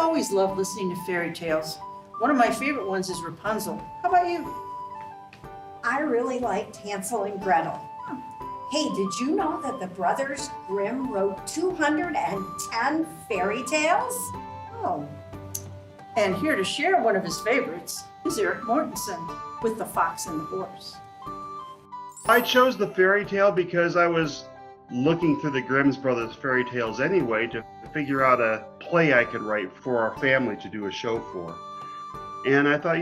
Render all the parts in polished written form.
always love listening to fairy tales. One of my favorite ones is Rapunzel. How about you? I really liked Hansel and Gretel. Hey, did you know that the Brothers Grimm wrote 210 fairy tales? Oh. And here to share one of his favorites is Eric Mortensen with The Fox and the Horse. I chose the fairy tale because I was looking through the Grimm's Brothers fairy tales anyway to figure out a play I could write for our family to do a show for. And I thought,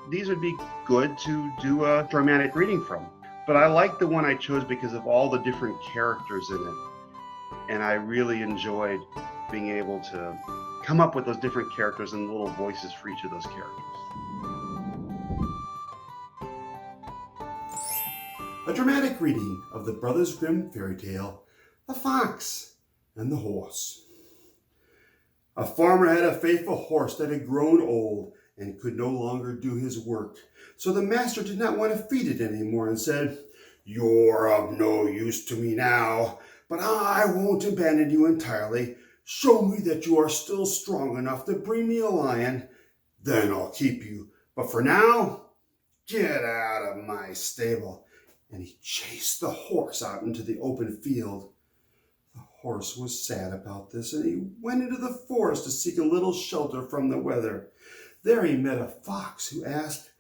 these would be good to do a dramatic reading from. But I like the one I chose because of all the different characters in it. And I really enjoyed being able to come up with those different characters and little voices for each of those characters. A dramatic reading of the Brothers Grimm fairy tale, The Fox and the Horse. A farmer had a faithful horse that had grown old and could no longer do his work. So the master did not want to feed it anymore and said, "You're of no use to me now, but I won't abandon you entirely. Show me that you are still strong enough to bring me a lion, then I'll keep you. But for now, get out of my stable." And he chased the horse out into the open field. The horse was sad about this, and he went into the forest to seek a little shelter from the weather. There he met a fox who asked,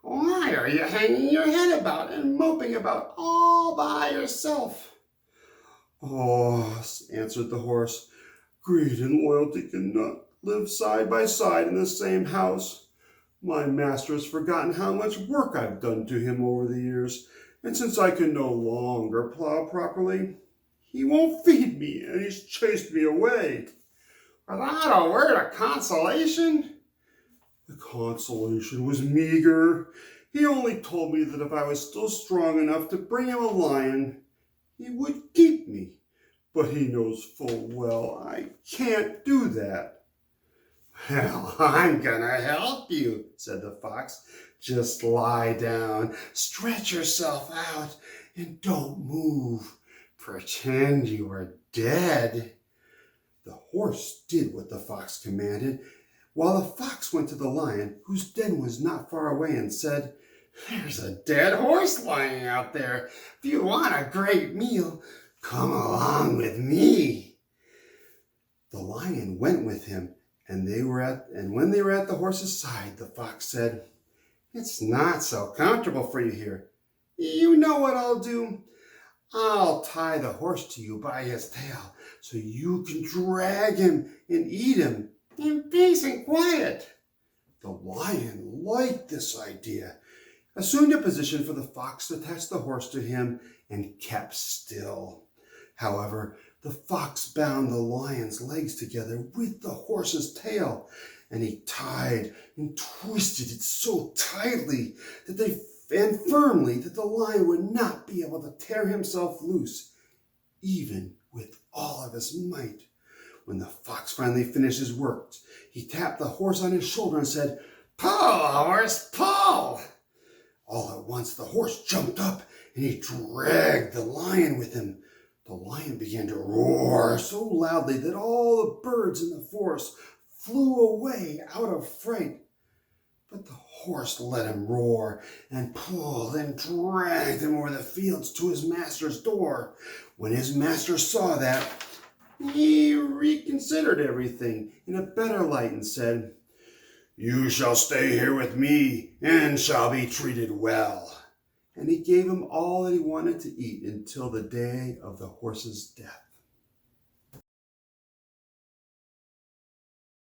"Why are you hanging your head about and moping about all by yourself?" "Oh," answered the horse, "greed and loyalty cannot live side by side in the same house. My master has forgotten how much work I've done to him over the years, and since I can no longer plow properly, he won't feed me, and he's chased me away." "Without a word of consolation?" The consolation was meager. He only told me that if I was still strong enough to bring him a lion, he would keep me. But he knows full well I can't do that. "Well, I'm gonna help you," said the fox. "Just lie down, stretch yourself out, and don't move. Pretend you are dead." The horse did what the fox commanded, while the fox went to the lion, whose den was not far away, and said, "There's a dead horse lying out there. If you want a great meal, come along with me." The lion went with him, and when they were at the horse's side, the fox said, "It's not so comfortable for you here. You know what I'll do? I'll tie the horse to you by his tail, so you can drag him and eat him in peace and quiet." The lion liked this idea, assumed a position for the fox to attach the horse to him, and kept still. However, the fox bound the lion's legs together with the horse's tail, and he tied and twisted it so tightly and firmly that the lion would not be able to tear himself loose, even with all of his might. When the fox finally finished his work, he tapped the horse on his shoulder and said, "Pull, horse, pull!" All at once the horse jumped up and he dragged the lion with him. The lion began to roar so loudly that all the birds in the forest flew away out of fright. But the horse let him roar and pulled and dragged him over the fields to his master's door. When his master saw that, he reconsidered everything in a better light and said, "You shall stay here with me and shall be treated well." And he gave him all that he wanted to eat until the day of the horse's death.